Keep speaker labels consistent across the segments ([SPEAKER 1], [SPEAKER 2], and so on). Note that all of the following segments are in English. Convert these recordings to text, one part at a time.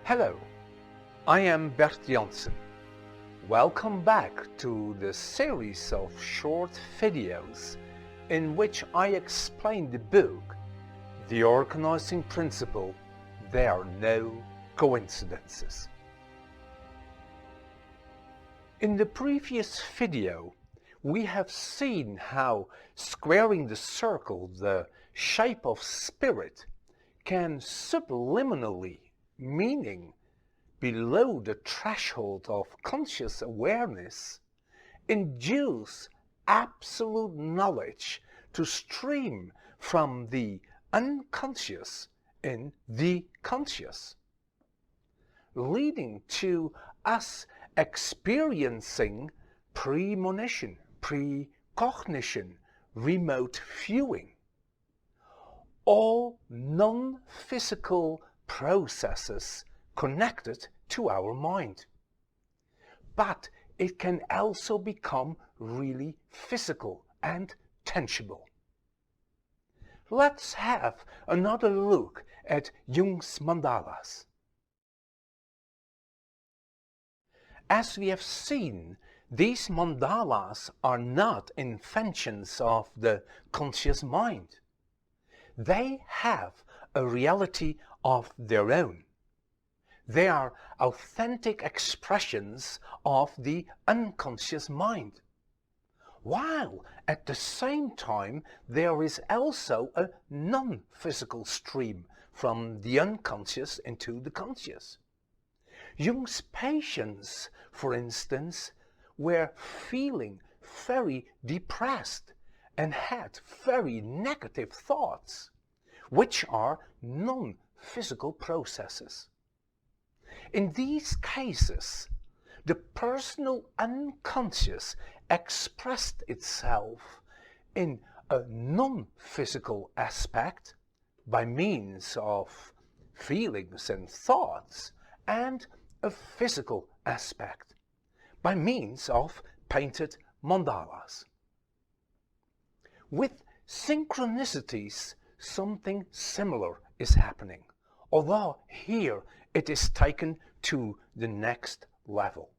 [SPEAKER 1] Hello, I am Bert Janssen. Welcome back to the series of short videos in which I explain the book, The Organizing Principle, There Are No Coincidences. In the previous video, we have seen how squaring the circle, the shape of spirit, can subliminally, meaning below the threshold of conscious awareness, induce absolute knowledge to stream from the unconscious in the conscious, leading to us experiencing premonition, precognition, remote viewing, all non-physical processes connected to our mind. But it can also become really physical and tangible. Let's have another look at Jung's Mandalas. As we have seen, these mandalas are not inventions of the conscious mind. They have a reality of their own. They are authentic expressions of the unconscious mind, while at the same time there is also a non-physical stream from the unconscious into the conscious. Jung's patients, for instance, were feeling very depressed and had very negative thoughts, which are non-physical processes. In these cases, the personal unconscious expressed itself in a non-physical aspect by means of feelings and thoughts, and a physical aspect by means of painted mandalas. With synchronicities, something similar is happening, although here it is taken to the next level.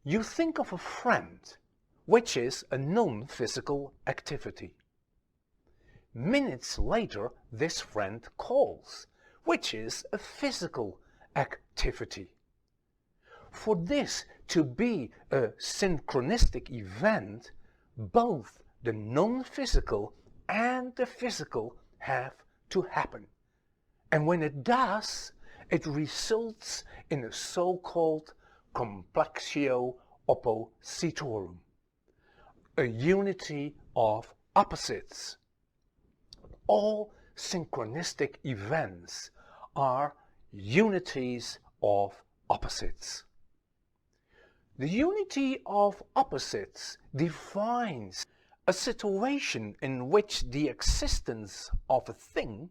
[SPEAKER 1] You think of a friend, which is a non-physical activity. Minutes later, this friend calls, which is a physical activity. For this to be a synchronistic event, both the non-physical and the physical have to happen. And when it does, it results in a so-called Complexio Oppositorum, a unity of opposites. All synchronistic events are unities of opposites. The unity of opposites defines a situation in which the existence of a thing,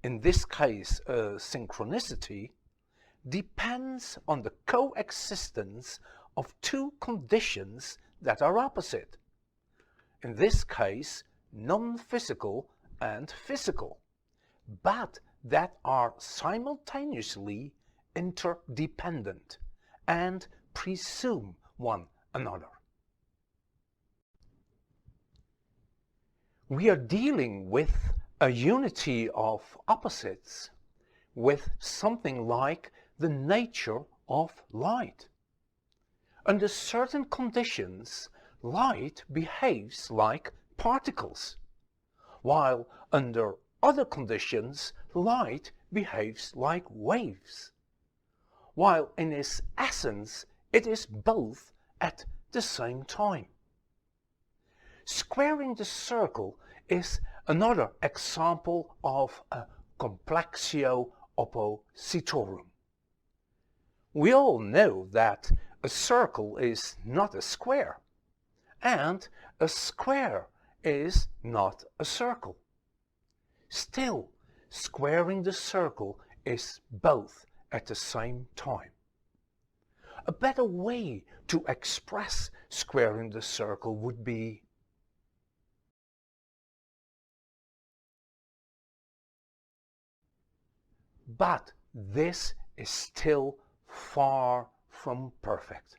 [SPEAKER 1] in this case a synchronicity, depends on the coexistence of two conditions that are opposite. In this case, non-physical and physical, but that are simultaneously interdependent and presume one another. We are dealing with a unity of opposites, with something like the nature of light. Under certain conditions, light behaves like particles, while under other conditions, light behaves like waves, while in its essence it is both at the same time. Squaring the circle is another example of a Complexio Oppositorum. We all know that a circle is not a square, and a square is not a circle. Still, squaring the circle is both at the same time. A better way to express squaring the circle would be But this is still far from perfect.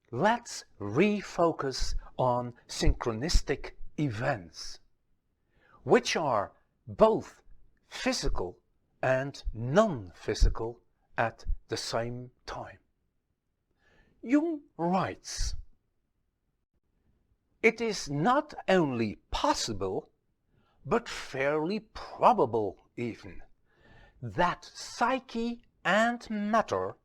[SPEAKER 1] Let's refocus on synchronistic events, which are both physical and non-physical at the same time. Jung writes, "It is not only possible, but fairly probable even, that psyche and matter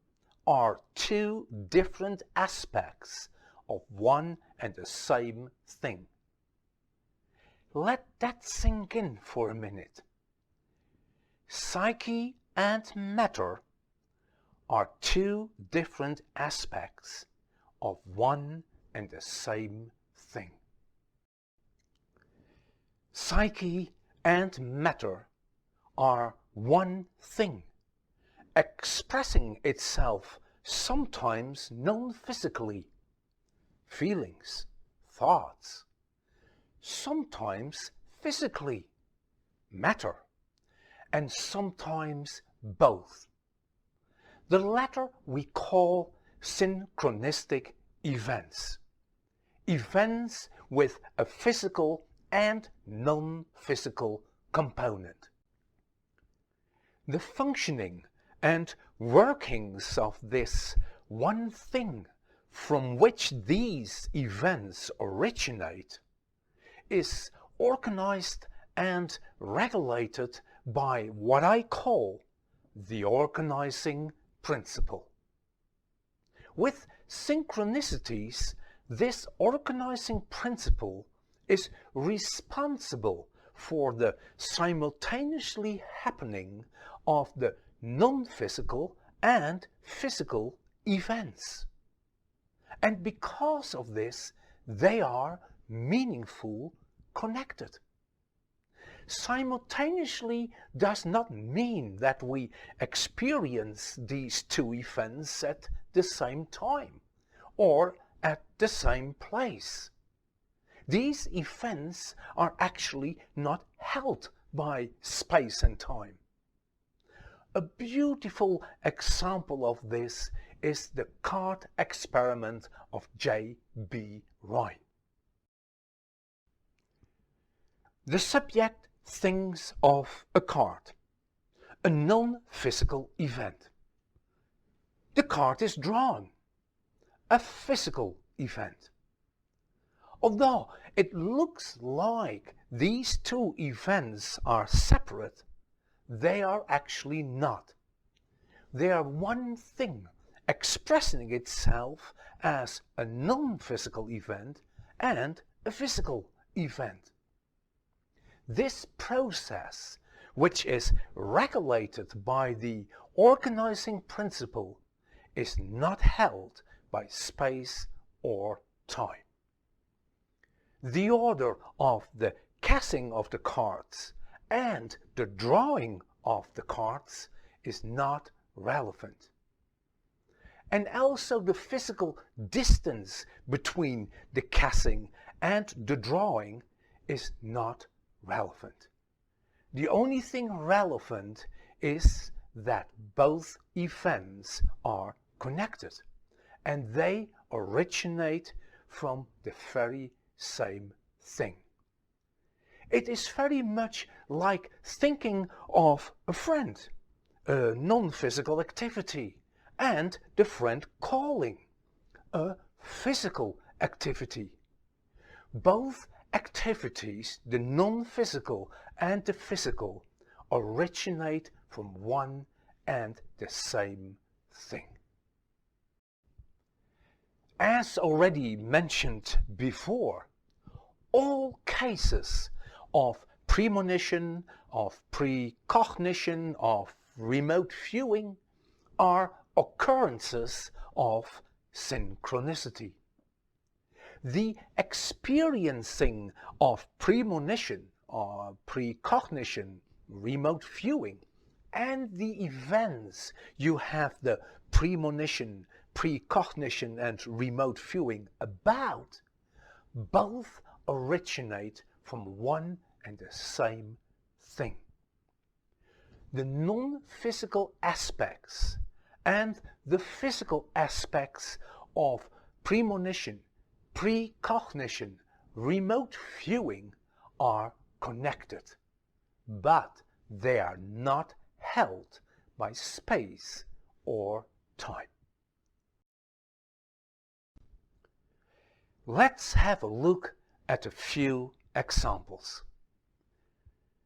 [SPEAKER 1] are two different aspects of one and the same thing." Let that sink in for a minute. Psyche and matter are two different aspects of one and the same thing. Psyche and matter are one thing, expressing itself sometimes non-physically, feelings, thoughts, sometimes physically, matter, and sometimes both. The latter we call synchronistic events, events with a physical and non-physical component. The functioning and workings of this one thing from which these events originate is organized and regulated by what I call the organizing principle. With synchronicities, this organizing principle is responsible for the simultaneously happening of the non-physical and physical events. And because of this, they are meaningful connected. Simultaneously does not mean that we experience these two events at the same time or at the same place. These events are actually not held by space and time. A beautiful example of this is the card experiment of J.B. Rye. The subject thinks of a card, a non-physical event. The card is drawn, a physical event. Although it looks like these two events are separate, they are actually not. They are one thing expressing itself as a non-physical event and a physical event. This process, which is regulated by the organizing principle, is not held by space or time. The order of the casting of the cards and the drawing of the cards is not relevant. And also the physical distance between the casting and the drawing is not relevant. The only thing relevant is that both events are connected and they originate from the very same thing. It is very much like thinking of a friend, a non-physical activity, and the friend calling, a physical activity. Both activities, the non-physical and the physical, originate from one and the same thing. As already mentioned before, all cases of premonition, of precognition, of remote viewing are occurrences of synchronicity. The experiencing of premonition, or precognition, remote viewing, and the events you have the premonition, precognition, and remote viewing about, both originate from one and the same thing. the non-physical aspects and the physical aspects of premonition, precognition, remote viewing are connected, but they are not held by space or time. Let's have a look at a few examples.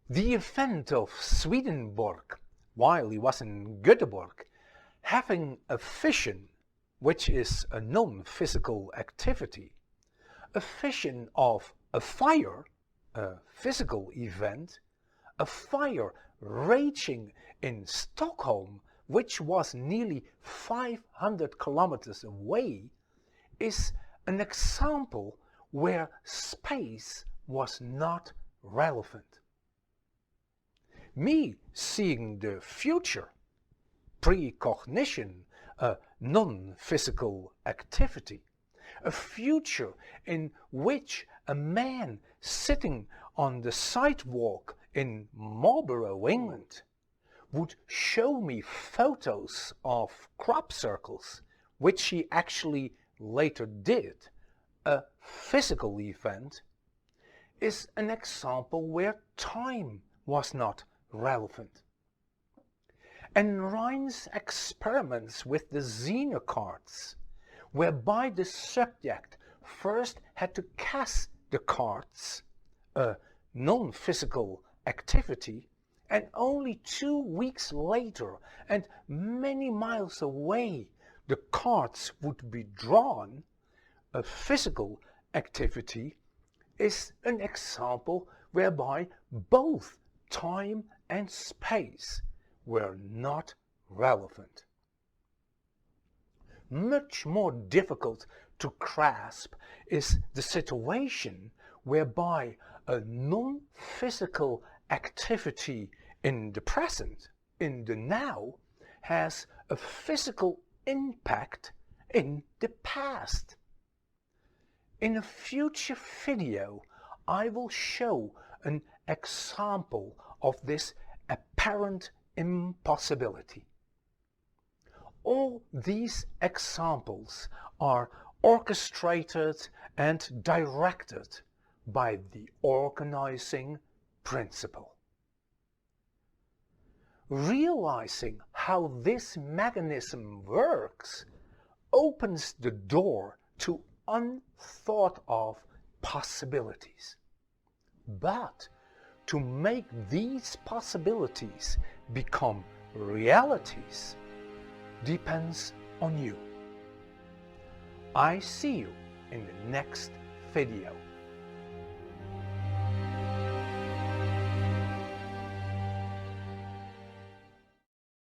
[SPEAKER 1] The event of Swedenborg, while he was in Göteborg, having a fission, which is a non-physical activity, a fission of a fire, a physical event, a fire raging in Stockholm, which was nearly 500 kilometers away, is an example where space was not relevant. Me seeing the future, precognition, a non-physical activity, a future in which a man sitting on the sidewalk in Marlborough, England, would show me photos of crop circles, which he actually later did, a physical event, is an example where time was not relevant. And Rhine's experiments with the Zener cards, whereby the subject first had to cast the cards, a non-physical activity, and only 2 weeks later and many miles away the cards would be drawn, a physical activity, is an example whereby both time and space were not relevant. Much more difficult to grasp is the situation whereby a non-physical activity in the present, in the now, has a physical impact in the past. In a future video, I will show an example of this apparent impossibility. All these examples are orchestrated and directed by the organizing principle. Realizing how this mechanism works opens the door to unthought of possibilities. But to make these possibilities become realities depends on you. I see you in the next video.